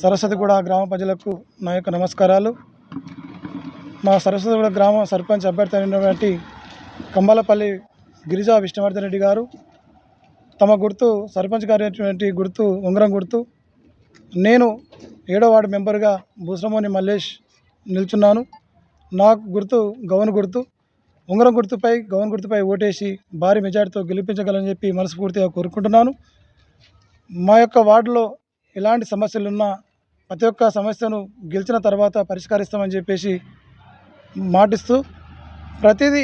సరస్వతిగూడ గ్రామ ప్రజలకు నా యొక్క నమస్కారాలు. మా సరస్వతిగూడ గ్రామ సర్పంచ్ అభ్యర్థి అయినటువంటి కంబాలపల్లి గిరిజా విష్ణువర్ధన్ రెడ్డి గారు తమ గుర్తు సర్పంచ్ గారి గుర్తు ఉంగరం గుర్తు. నేను 7వ వార్డు మెంబర్గా బూసరమోని మల్లేష్ నిల్చున్నాను. నా గుర్తు గౌన్ గుర్తు. ఉంగరం గుర్తుపై గౌన్ గుర్తుపై ఓటేసి భారీ మెజార్టీతో గెలిపించగలని చెప్పి మనస్ఫూర్తిగా కోరుకుంటున్నాను. మా యొక్క వార్డులో ఎలాంటి సమస్యలున్నా ప్రతి ఒక్క సమస్యను గెలిచిన తర్వాత పరిష్కరిస్తామని చెప్పేసి మాటిస్తూ, ప్రతిదీ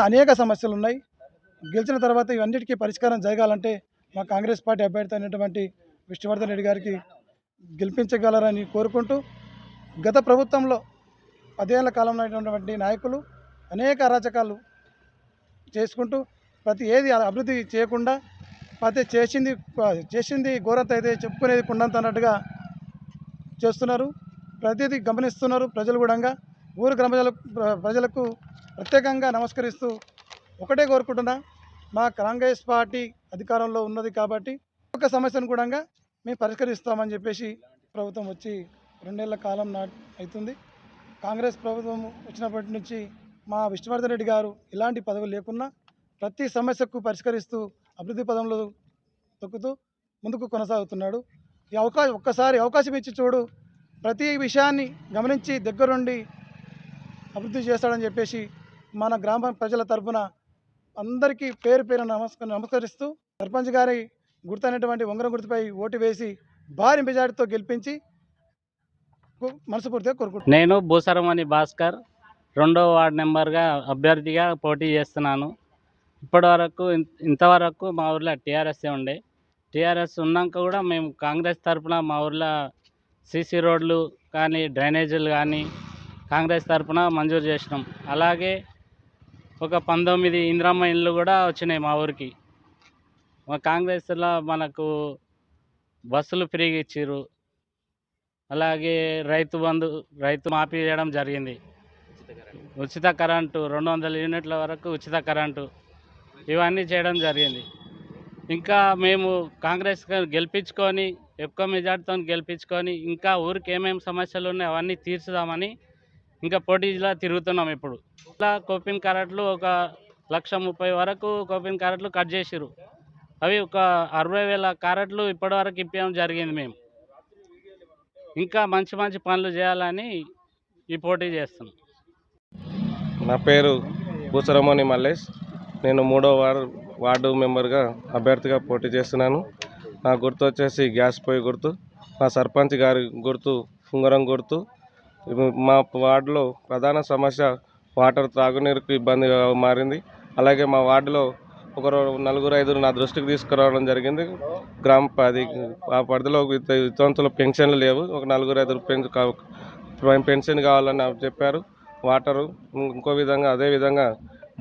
అనేక సమస్యలు ఉన్నాయి. గెలిచిన తర్వాత ఇవన్నిటికీ పరిష్కారం జరగాలంటే మా కాంగ్రెస్ పార్టీ అభ్యర్థి అయినటువంటి విష్ణువర్ధన్ రెడ్డి గారికి గెలిపించగలరని కోరుకుంటూ, గత ప్రభుత్వంలో 10 ఏళ్ల కాలంలో అయినటువంటి నాయకులు అనేక అరాచకాలు చేసుకుంటూ ఏది అభివృద్ధి చేయకుండా ప్రతి చేసింది ఘోరంత అయితే చెప్పుకునేది కుండంత అన్నట్టుగా చేస్తున్నారు. ప్రతిదీ గమనిస్తున్నారు ప్రజలు కూడా. ఊరు గ్రామ ప్రజలకు ప్రత్యేకంగా నమస్కరిస్తూ ఒకటే కోరుకుంటున్నా, మా కాంగ్రెస్ పార్టీ అధికారంలో ఉన్నది కాబట్టి ఒక్క సమస్యను కూడా మేము పరిష్కరిస్తామని చెప్పేసి ప్రభుత్వం వచ్చి 2 ఏళ్ల కాలం అవుతుంది. కాంగ్రెస్ ప్రభుత్వం వచ్చినప్పటి నుంచి మా విష్ణువర్ధన్ రెడ్డి గారు ఇలాంటి పదవులు లేకున్నా ప్రతి సమస్యకు పరిష్కరిస్తూ అభివృద్ధి పదంలో తొక్కుతూ ముందుకు కొనసాగుతున్నాడు. ఒక్కసారి అవకాశం ఇచ్చి చూడు, ప్రతి విషయాన్ని గమనించి దగ్గరుండి అభివృద్ధి చేస్తాడని చెప్పేసి మన గ్రామ ప్రజల తరఫున అందరికీ పేరు నమస్కరిస్తూ సర్పంచ్ గారి గుర్తైనటువంటి ఉంగరం గుర్తుపై ఓటు వేసి భారీ మెజార్టీతో గెలిపించి మనస్ఫూర్తిగా కోరుకుంటున్నాను. నేను బూసరమోని భాస్కర్ 2వ వార్డు మెంబర్గా అభ్యర్థిగా పోటీ చేస్తున్నాను. ఇప్పటివరకు ఇంతవరకు మా ఊర్లో టీఆర్ఎస్ఏ ఉండే. టీఆర్ఎస్ ఉన్నాక కూడా మేము కాంగ్రెస్ తరఫున మా ఊర్లో సీసీ రోడ్లు కానీ డ్రైనేజీలు కానీ కాంగ్రెస్ తరఫున మంజూరు చేసినాం. అలాగే ఒక 19 ఇందిరమ్మ ఇండ్లు కూడా వచ్చినాయి మా ఊరికి. మా కాంగ్రెస్లో మనకు బస్సులు ఫ్రీగా ఇచ్చిర్రు. అలాగే రైతు మాఫీ చేయడం జరిగింది. ఉచిత కరెంటు 200 యూనిట్ల వరకు ఉచిత కరెంటు ఇవన్నీ చేయడం జరిగింది. ఇంకా మేము కాంగ్రెస్ గెలిపించుకొని ఎక్కువ మెజార్టీతో గెలిపించుకొని ఇంకా ఊరికి ఏమేమి సమస్యలు ఉన్నాయో అవన్నీ తీర్చుదామని ఇంకా పోటీలో తిరుగుతున్నాం. ఇప్పుడు ఇలా కోపిన్ కరెంట్లు 1,30,000 వరకు కోపిన్ కరెంట్లు కట్ చేసిర్రు. అవి ఒక 60,000 కరెంట్లు ఇప్పటివరకు ఇప్పడం జరిగింది. మేము ఇంకా మంచి మంచి పనులు చేయాలని ఈ పోటీ చేస్తున్నాం. నా పేరు బూసరమోని మల్లేష్. నేను 3వ వార్డు మెంబర్గా అభ్యర్థిగా పోటీ చేస్తున్నాను. నా గుర్తు వచ్చేసి గ్యాస్ పొయ్యి గుర్తు. మా సర్పంచ్ గారి గుర్తు ఉంగరం గుర్తు. మా వార్డులో ప్రధాన సమస్య వాటర్, త్రాగునీరుకు ఇబ్బందిగా మారింది. అలాగే మా వార్డులో ఒక 4-5 నా దృష్టికి తీసుకురావడం జరిగింది. ఆ పరిధిలో వితంతుల పెన్షన్లు లేవు. ఒక 4-5 పెన్షన్ కావాలని చెప్పారు. వాటరు ఇంకో విధంగా, అదేవిధంగా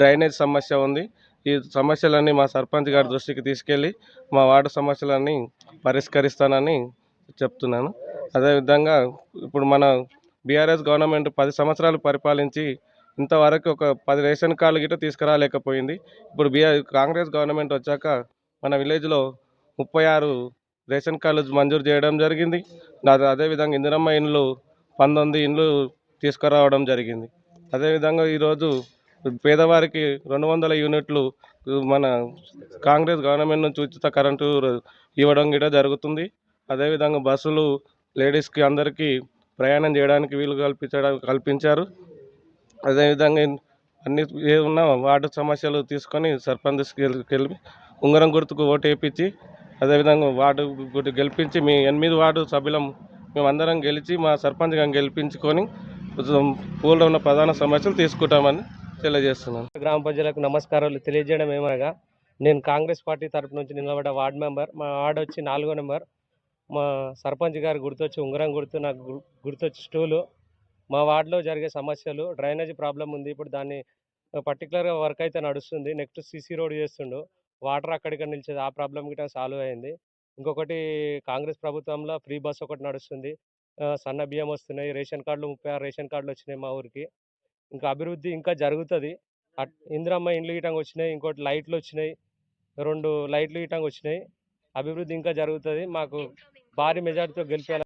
డ్రైనేజ్ సమస్య ఉంది. ఈ సమస్యలన్నీ మా సర్పంచ్ గారి దృష్టికి తీసుకెళ్ళి మా వార్డు సమస్యలన్నీ పరిష్కరిస్తానని చెప్తున్నాను. అదేవిధంగా ఇప్పుడు మన బీఆర్ఎస్ గవర్నమెంట్ 10 సంవత్సరాలు పరిపాలించి ఇంతవరకు ఒక 10 రేషన్ కార్డులు గిట్ట తీసుకురాలేకపోయింది. ఇప్పుడు కాంగ్రెస్ గవర్నమెంట్ వచ్చాక మన విలేజ్లో 36 రేషన్ కార్డులు మంజూరు చేయడం జరిగింది. అదేవిధంగా ఇందిరమ్మ ఇండ్లు 19 ఇండ్లు తీసుకురావడం జరిగింది. అదేవిధంగా ఈరోజు పేదవారికి 200 యూనిట్లు మన కాంగ్రెస్ గవర్నమెంట్ నుంచి ఉచిత కరెంటు ఇవ్వడం గిట్ట జరుగుతుంది. అదేవిధంగా బస్సులు లేడీస్కి అందరికీ ప్రయాణం చేయడానికి వీలు కల్పించారు. అదేవిధంగా అన్ని ఏమున్నా వార్డు సమస్యలు తీసుకొని సర్పంచ్కి వెళ్ళి ఉంగరం గుర్తుకు ఓటు వేయించి, అదేవిధంగా వార్డు గెలిపించి మీ 8 వార్డు సభ్యులం మేమందరం గెలిచి మా సర్పంచ్ గారిని గెలిపించుకొని ఊళ్ళో ఉన్న ప్రధాన సమస్యలు తీసుకుంటామని తెలియజేస్తున్నాను. గ్రామ ప్రజలకు నమస్కారాలు తెలియజేయడం ఏమనగా, నేను కాంగ్రెస్ పార్టీ తరపు నుంచి నిలబడ్డ వార్డు మెంబర్. మా వార్డు వచ్చి 4వ నెంబర్. మా సర్పంచ్ గారి గుర్తొచ్చి ఉంగరం గుర్తు, నాకు గుర్తొచ్చి స్టూలు. మా వార్డులో జరిగే సమస్యలు డ్రైనేజీ ప్రాబ్లం ఉంది. ఇప్పుడు దాన్ని పర్టికులర్గా వర్క్ అయితే నడుస్తుంది. నెక్స్ట్ సీసీ రోడ్ చేస్తుండు. వాటర్ అక్కడిక్కడ నిలిచేది, ఆ ప్రాబ్లం గిట్ట సాల్వ్ అయింది. ఇంకొకటి కాంగ్రెస్ ప్రభుత్వంలో ఫ్రీ బస్ ఒకటి నడుస్తుంది. సన్న బియ్యం వస్తున్నాయి. రేషన్ కార్డులు 36 రేషన్ కార్డులు వచ్చినాయి మా ఊరికి. ఇంకా అభివృద్ధి ఇంకా జరుగుతుంది. ఇందిరమ్మ ఇండ్లు గిట్టంగా వచ్చినాయి. ఇంకోటి లైట్లు వచ్చినాయి. 2 లైట్లు గిట్టంగా వచ్చినాయి. అభివృద్ధి ఇంకా జరుగుతుంది. మాకు భారీ మెజార్టీతో గెలిపేయాలి.